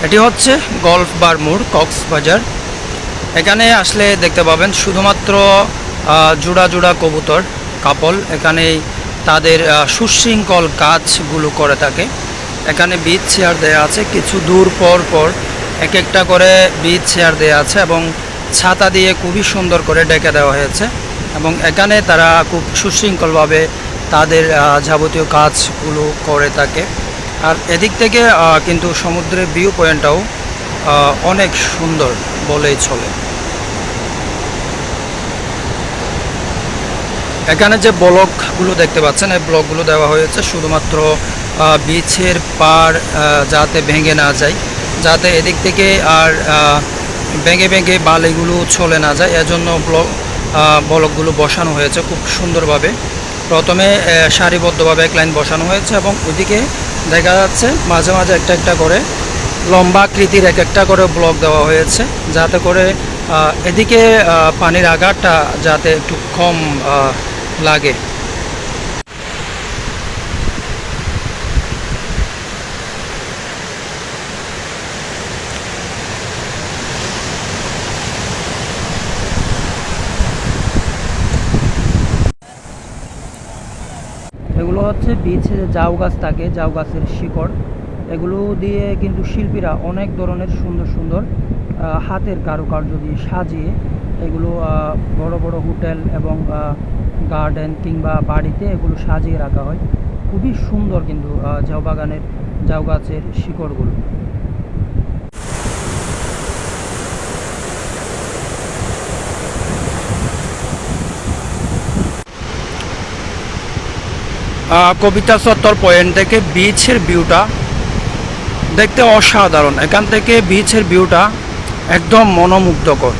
এটি হচ্ছে গল্ফ বার মোড়, কক্সবাজার। এখানে আসলে দেখতে পাবেন শুধুমাত্র জোড়া জোড়া কবুতর কাপল এখানেই তাদের সুশৃঙ্খল কাজগুলো করে থাকে। এখানে বিচ চেয়ার দেওয়া আছে, কিছু দূর পর পর এক একটা করে বিচ চেয়ার দেওয়া আছে এবং ছাতা দিয়ে খুবই সুন্দর করে ডেকে দেওয়া হয়েছে এবং এখানে তারা খুব সুশৃঙ্খলভাবে তাদের যাবতীয় কাজগুলো করে থাকে। আর এদিক থেকে কিন্তু সমুদ্রের ভিউ পয়েন্টটাও অনেক সুন্দর বলেই চলে। এখানে যে ব্লকগুলো দেখতে পাচ্ছেন, এই ব্লকগুলো দেওয়া হয়েছে শুধুমাত্র বিচের পাড় যাতে ভেঙে না যায়, যাতে এদিক থেকে আর ভেঙে ভেঙে বালিগুলো চলে না যায়, এজন্য ব্লকগুলো বসানো হয়েছে খুব সুন্দরভাবে। প্রথমে সারিবদ্ধভাবে এক লাইন বসানো হয়েছে এবং ওইদিকে দেখা যাচ্ছে মাঝে মাঝে একটা একটা করে লম্বা আকৃতির এক একটা করে ব্লক দেওয়া হয়েছে, যাতে করে এদিকে পানির আঘাতটা যাতে একটু কম লাগে। এগুলো হচ্ছে বিচে জাউ গাছ থাকে, জাউ গাছের শিকড়, এগুলো দিয়ে কিন্তু শিল্পীরা অনেক ধরনের সুন্দর সুন্দর হাতের কারুকার্য দিয়ে সাজিয়ে এগুলো বড় বড় হোটেল এবং গার্ডেন কিংবা বাড়িতে এগুলো সাজিয়ে রাখা হয়। খুবই সুন্দর কিন্তু জাউ বাগানের জাউ গাছের শিকড়গুলো। কবিতা চত্বর পয়েন্ট থেকে বিচের ভিউটা দেখতে অসাধারণ। এখান থেকে বিচের ভিউটা একদম মনোমুগ্ধকর।